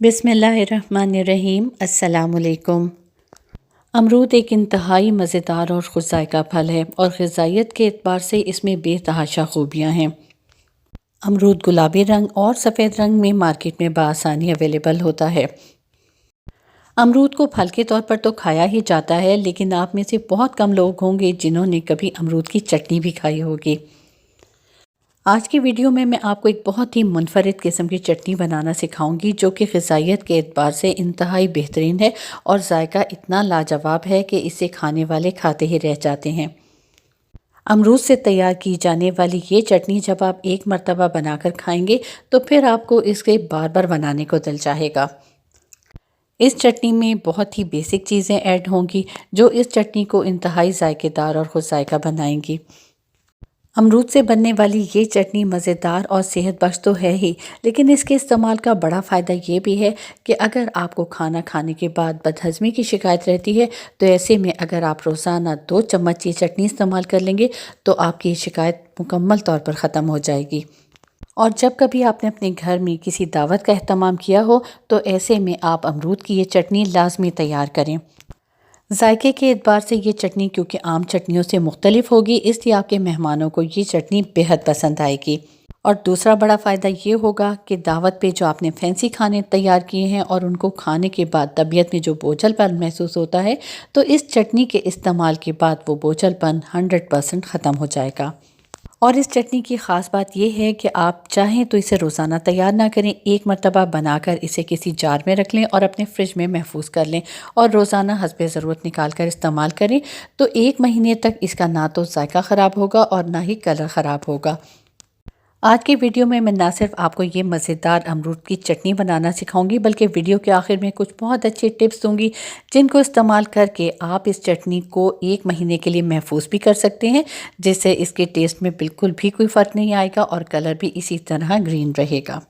बिस्मिल्लाहिर्रहमानिर्रहीम। अस्सलामुअलैकुम। अमरूद एक इंतहाई मज़ेदार और खुश ज़ायक़ा फल है और ग़िज़ाइयत के एतबार से इसमें बेतहाशा खूबियाँ हैं। अमरूद गुलाबी रंग और सफ़ेद रंग में मार्केट में बआसानी अवेलेबल होता है। अमरूद को फल के तौर पर तो खाया ही जाता है, लेकिन आप में से बहुत कम लोग होंगे जिन्होंने कभी अमरूद की चटनी भी खाई होगी। आज की वीडियो में मैं आपको एक बहुत ही मुनफरिद किस्म की चटनी बनाना सिखाऊंगी जो कि ग़िज़ाइयत के एतबार से इंतहाई बेहतरीन है और जायका इतना लाजवाब है कि इसे खाने वाले खाते ही रह जाते हैं। अमरूद से तैयार की जाने वाली ये चटनी जब आप एक मर्तबा बनाकर खाएंगे तो फिर आपको इसके बार बार बनाने को दिल चाहेगा। इस चटनी में बहुत ही बेसिक चीज़ें ऐड होंगी जो इस चटनी को इंतहाई जायकेदार और खुश जायका बनाएंगी। अमरूद से बनने वाली ये चटनी मज़ेदार और सेहत बख्श तो है ही, लेकिन इसके इस्तेमाल का बड़ा फ़ायदा ये भी है कि अगर आपको खाना खाने के बाद बदहज़मी की शिकायत रहती है तो ऐसे में अगर आप रोज़ाना 2 चम्मच ये चटनी इस्तेमाल कर लेंगे तो आपकी शिकायत मुकम्मल तौर पर ख़त्म हो जाएगी। और जब कभी आपने अपने घर में किसी दावत का अहतमाम किया हो तो ऐसे में आप अमरूद की ये चटनी लाजमी तैयार करें। जायके के एतबार से ये चटनी क्योंकि आम चटनियों से मुख्तलिफ होगी, इसलिए आपके मेहमानों को ये चटनी बेहद पसंद आएगी। और दूसरा बड़ा फ़ायदा ये होगा कि दावत पे जो आपने फैंसी खाने तैयार किए हैं और उनको खाने के बाद तबीयत में जो बोझलपन महसूस होता है तो इस चटनी के इस्तेमाल के बाद वो बोझलपन 100% ख़त्म हो जाएगा। और इस चटनी की ख़ास बात यह है कि आप चाहें तो इसे रोज़ाना तैयार ना करें, एक मर्तबा बनाकर इसे किसी जार में रख लें और अपने फ्रिज में महफूज कर लें और रोज़ाना हस्बे ज़रूरत निकाल कर इस्तेमाल करें तो 1 महीने तक इसका ना तो जायका ख़राब होगा और ना ही कलर ख़राब होगा। आज की वीडियो में मैं ना सिर्फ आपको ये मज़ेदार अमरूद की चटनी बनाना सिखाऊंगी बल्कि वीडियो के आखिर में कुछ बहुत अच्छे टिप्स दूंगी जिनको इस्तेमाल करके आप इस चटनी को 1 महीने के लिए महफूज भी कर सकते हैं, जिससे इसके टेस्ट में बिल्कुल भी कोई फ़र्क नहीं आएगा और कलर भी इसी तरह ग्रीन रहेगा।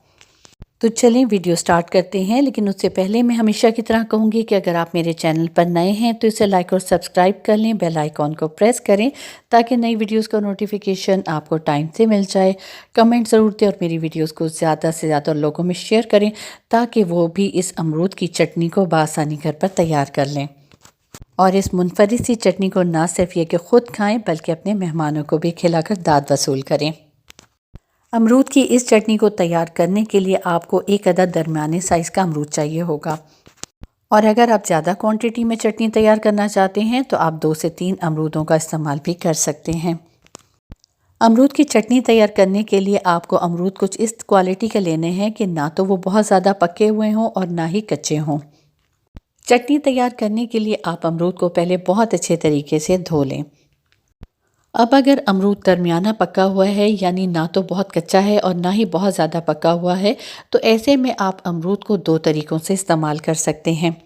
तो चलें वीडियो स्टार्ट करते हैं, लेकिन उससे पहले मैं हमेशा की तरह कहूँगी कि अगर आप मेरे चैनल पर नए हैं तो इसे लाइक और सब्सक्राइब कर लें, बेल आइकॉन को प्रेस करें ताकि नई वीडियोस का नोटिफिकेशन आपको टाइम से मिल जाए। कमेंट ज़रूर दें और मेरी वीडियोस को ज़्यादा से ज़्यादा लोगों में शेयर करें ताकि वो भी इस अमरूद की चटनी को बआसानी घर पर तैयार कर लें और इस मुनफरिद सी चटनी को ना सिर्फ ये कि ख़ुद खाएँ बल्कि अपने मेहमानों को भी खिलाकर दाद वसूल करें। अमरूद की इस चटनी को तैयार करने के लिए आपको एक अदद दरमियाने साइज़ का अमरूद चाहिए होगा और अगर आप ज़्यादा क्वांटिटी में चटनी तैयार करना चाहते हैं तो आप 2 से 3 अमरूदों का इस्तेमाल भी कर सकते हैं। अमरूद की चटनी तैयार करने के लिए आपको अमरूद कुछ इस क्वालिटी के लेने हैं कि ना तो वो बहुत ज़्यादा पके हुए हों और ना ही कच्चे हों। चटनी तैयार करने के लिए आप अमरूद को पहले बहुत अच्छे तरीके से धो लें। अब अगर अमरूद दरमियाना पका हुआ है, यानी ना तो बहुत कच्चा है और ना ही बहुत ज़्यादा पका हुआ है, तो ऐसे में आप अमरूद को 2 तरीक़ों से इस्तेमाल कर सकते हैं।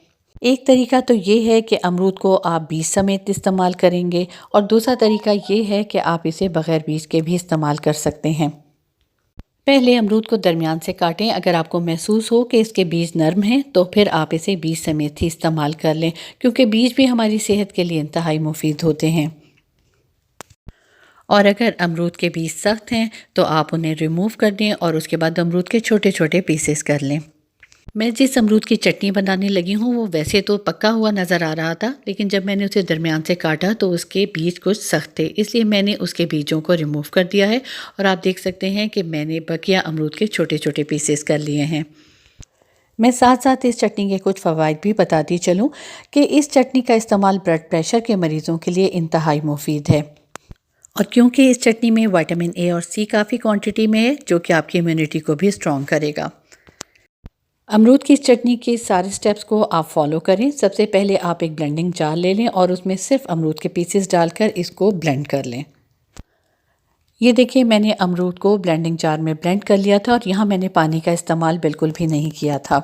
एक तरीका तो ये है कि अमरूद को आप बीज समेत इस्तेमाल करेंगे और दूसरा तरीका ये है कि आप इसे बग़ैर बीज के भी इस्तेमाल कर सकते हैं। पहले अमरूद को दरमियान से काटें। अगर आपको महसूस हो कि इसके बीज नरम हैं तो फिर आप इसे बीज समेत ही इस्तेमाल कर लें, क्योंकि बीज भी हमारी सेहत के लिए इंतहाई मुफीद होते हैं। और अगर अमरूद के बीज सख्त हैं तो आप उन्हें रिमूव कर दें और उसके बाद अमरूद के छोटे छोटे पीसेस कर लें। मैं जिस अमरूद की चटनी बनाने लगी हूँ वो वैसे तो पका हुआ नज़र आ रहा था, लेकिन जब मैंने उसे दरमियान से काटा तो उसके बीज कुछ सख्त थे, इसलिए मैंने उसके बीजों को रिमूव कर दिया है और आप देख सकते हैं कि मैंने बकिया अमरूद के छोटे छोटे पीसेस कर लिए हैं। मैं साथ साथ इस चटनी के कुछ फ़वाइद भी बताती चलूँ कि इस चटनी का इस्तेमाल ब्लड प्रेशर के मरीज़ों के लिए इंतहाई मुफीद है और क्योंकि इस चटनी में विटामिन ए और सी काफ़ी क्वांटिटी में है जो कि आपकी इम्यूनिटी को भी स्ट्रॉन्ग करेगा। अमरूद की इस चटनी के सारे स्टेप्स को आप फॉलो करें। सबसे पहले आप एक ब्लेंडिंग जार ले लें और उसमें सिर्फ अमरूद के पीसेस डालकर इसको ब्लेंड कर लें। ये देखिए, मैंने अमरूद को ब्लेंडिंग जार में ब्लेंड कर लिया था और यहाँ मैंने पानी का इस्तेमाल बिल्कुल भी नहीं किया था।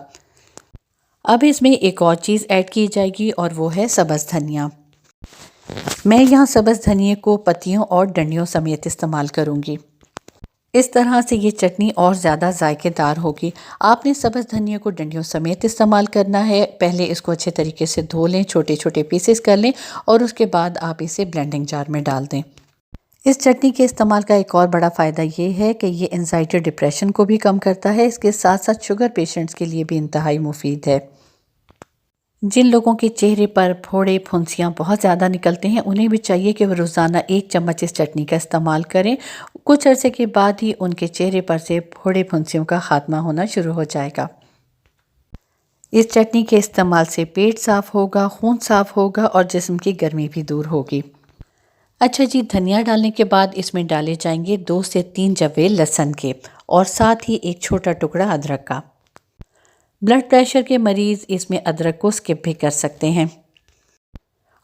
अब इसमें एक और चीज़ ऐड की जाएगी और वो है सब्ज़ धनिया। मैं यहाँ सब्ज़ धनिए को पत्तियों और डंडियों समेत इस्तेमाल करूँगी। इस तरह से ये चटनी और ज़्यादा जायकेदार होगी। आपने सब्ज़ धनिया को डंडियों समेत इस्तेमाल करना है। पहले इसको अच्छे तरीके से धो लें, छोटे छोटे पीसेस कर लें और उसके बाद आप इसे ब्लेंडिंग जार में डाल दें। इस चटनी के इस्तेमाल का एक और बड़ा फ़ायदा ये है कि ये एंजाइटी और डिप्रेशन को भी कम करता है। इसके साथ साथ शुगर पेशेंट्स के लिए भी इंतहाई मुफीद है। जिन लोगों के चेहरे पर फोड़े फुंसियाँ बहुत ज़्यादा निकलते हैं, उन्हें भी चाहिए कि वो रोज़ाना 1 चम्मच इस चटनी का इस्तेमाल करें। कुछ अरसे के बाद ही उनके चेहरे पर से फोड़े फुंसियों का खात्मा होना शुरू हो जाएगा। इस चटनी के इस्तेमाल से पेट साफ़ होगा, खून साफ़ होगा और जिस्म की गर्मी भी दूर होगी। अच्छा जी, धनिया डालने के बाद इसमें डाले जाएंगे 2 से 3 जवे लहसुन के और साथ ही एक छोटा टुकड़ा अदरक का। ब्लड प्रेशर के मरीज़ इसमें अदरक को स्किप भी कर सकते हैं।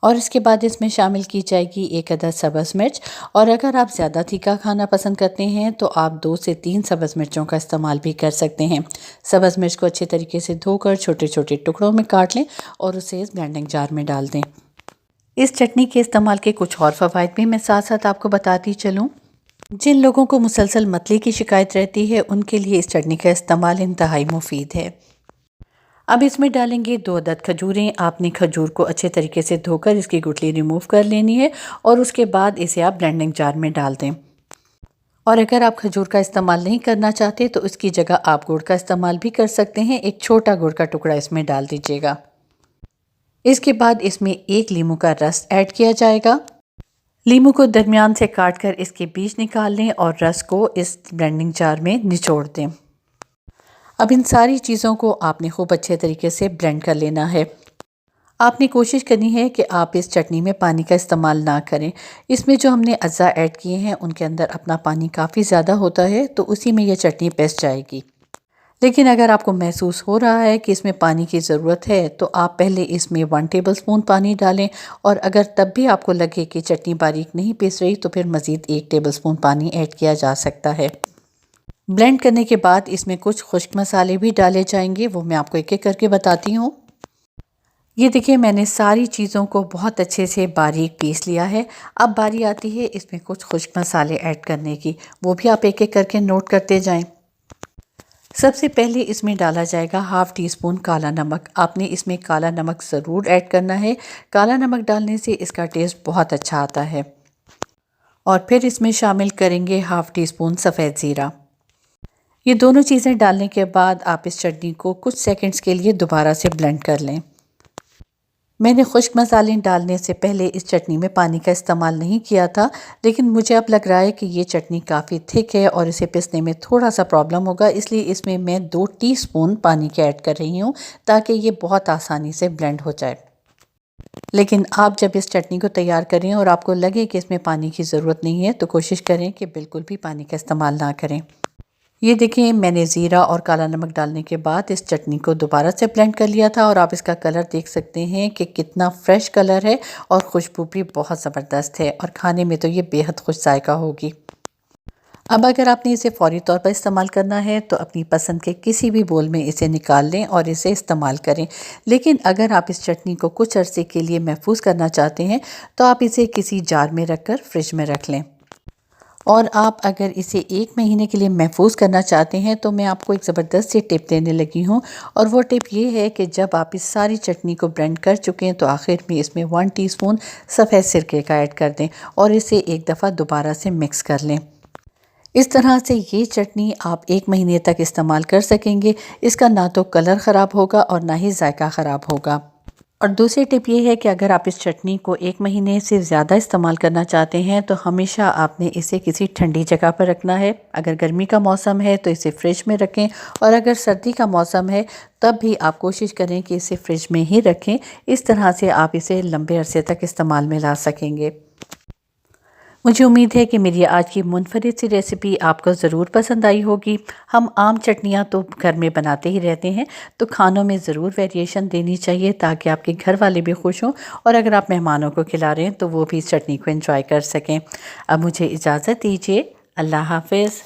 और इसके बाद इसमें शामिल की जाएगी 1 अदद सब्ज़ मिर्च। और अगर आप ज़्यादा तीखा खाना पसंद करते हैं तो आप 2 से 3 सब्ज़ मिर्चों का इस्तेमाल भी कर सकते हैं। सब्ज़ मिर्च को अच्छे तरीके से धोकर छोटे छोटे टुकड़ों में काट लें और उसे इस ब्लेंडिंग जार में डाल दें। इस चटनी के इस्तेमाल के कुछ और फ़वाइद भी मैं साथ साथ आपको बताती चलूँ। जिन लोगों को मुसलसल मतली की शिकायत रहती है, उनके लिए इस चटनी का इस्तेमाल इंतहाई मुफीद है। अब इसमें डालेंगे 2 अदद खजूरें। आपने खजूर को अच्छे तरीके से धोकर इसकी गुठली रिमूव कर लेनी है और उसके बाद इसे आप ब्लेंडिंग जार में डाल दें। और अगर आप खजूर का इस्तेमाल नहीं करना चाहते तो इसकी जगह आप गुड़ का इस्तेमाल भी कर सकते हैं। एक छोटा गुड़ का टुकड़ा इसमें डाल दीजिएगा। इसके बाद इसमें 1 लीमू का रस ऐड किया जाएगा। लीमू को दरमियान से काट कर इसके बीज निकाल लें और रस को इस ब्लेंडिंग जार में निचोड़ दें। अब इन सारी चीज़ों को आपने खूब अच्छे तरीके से ब्लेंड कर लेना है। आपने कोशिश करनी है कि आप इस चटनी में पानी का इस्तेमाल ना करें। इसमें जो हमने अज़ा ऐड किए हैं उनके अंदर अपना पानी काफ़ी ज़्यादा होता है, तो उसी में यह चटनी पिस जाएगी। लेकिन अगर आपको महसूस हो रहा है कि इसमें पानी की ज़रूरत है तो आप पहले इसमें 1 टेबलस्पून पानी डालें और अगर तब भी आपको लगे कि चटनी बारीक नहीं पिस रही तो फिर मज़ीद 1 टेबलस्पून पानी ऐड किया जा सकता है। ब्लेंड करने के बाद इसमें कुछ खुश्क मसाले भी डाले जाएंगे, वो मैं आपको एक एक करके बताती हूँ। ये देखिए, मैंने सारी चीज़ों को बहुत अच्छे से बारीक पीस लिया है। अब बारी आती है इसमें कुछ खुश्क मसाले ऐड करने की, वो भी आप एक एक करके नोट करते जाएं। सबसे पहले इसमें डाला जाएगा 1/2 टीस्पून काला नमक। आपने इसमें काला नमक ज़रूर ऐड करना है। काला नमक डालने से इसका टेस्ट बहुत अच्छा आता है। और फिर इसमें शामिल करेंगे 1/2 टीस्पून सफ़ेद ज़ीरा। ये दोनों चीज़ें डालने के बाद आप इस चटनी को कुछ सेकंड्स के लिए दोबारा से ब्लेंड कर लें। मैंने खुश्क मसाले डालने से पहले इस चटनी में पानी का इस्तेमाल नहीं किया था, लेकिन मुझे अब लग रहा है कि ये चटनी काफ़ी थिक है और इसे पिसने में थोड़ा सा प्रॉब्लम होगा, इसलिए इसमें मैं 2 टीस्पून पानी के ऐड कर रही हूँ ताकि ये बहुत आसानी से ब्लेंड हो जाए। लेकिन आप जब इस चटनी को तैयार करें और आपको लगे कि इसमें पानी की ज़रूरत नहीं है तो कोशिश करें कि बिल्कुल भी पानी का इस्तेमाल ना करें। ये देखिए, मैंने ज़ीरा और काला नमक डालने के बाद इस चटनी को दोबारा से ब्लेंड कर लिया था और आप इसका कलर देख सकते हैं कि कितना फ़्रेश कलर है और खुशबू भी बहुत ज़बरदस्त है और खाने में तो ये बेहद खुश जायका होगी। अब अगर आपने इसे फ़ौरी तौर पर इस्तेमाल करना है तो अपनी पसंद के किसी भी बोल में इसे निकाल लें और इसे इस्तेमाल करें। लेकिन अगर आप इस चटनी को कुछ अरसे के लिए महफूज करना चाहते हैं तो आप इसे किसी जार में रखकर फ्रिज में रख लें। और आप अगर इसे 1 महीने के लिए महफूज करना चाहते हैं तो मैं आपको एक ज़बरदस्त सी टिप देने लगी हूँ। और वो टिप ये है कि जब आप इस सारी चटनी को ब्लेंड कर चुके हैं तो आखिर में इसमें 1 टीस्पून सफ़ेद सिरके का ऐड कर दें और इसे एक दफ़ा दोबारा से मिक्स कर लें। इस तरह से ये चटनी आप 1 महीने तक इस्तेमाल कर सकेंगे। इसका ना तो कलर ख़राब होगा और ना ही जायका ख़राब होगा। और दूसरी टिप ये है कि अगर आप इस चटनी को 1 महीने से ज़्यादा इस्तेमाल करना चाहते हैं तो हमेशा आपने इसे किसी ठंडी जगह पर रखना है। अगर गर्मी का मौसम है तो इसे फ्रिज में रखें और अगर सर्दी का मौसम है तब भी आप कोशिश करें कि इसे फ्रिज में ही रखें। इस तरह से आप इसे लंबे अरसे तक इस्तेमाल में ला सकेंगे। मुझे उम्मीद है कि मेरी आज की मुनफरिद सी रेसिपी आपको ज़रूर पसंद आई होगी। हम आम चटनियाँ तो घर में बनाते ही रहते हैं, तो खानों में ज़रूर वेरिएशन देनी चाहिए ताकि आपके घर वाले भी खुश हों और अगर आप मेहमानों को खिला रहे हैं तो वो भी इस चटनी को एंजॉय कर सकें। अब मुझे इजाज़त दीजिए। अल्लाह हाफ़िज़।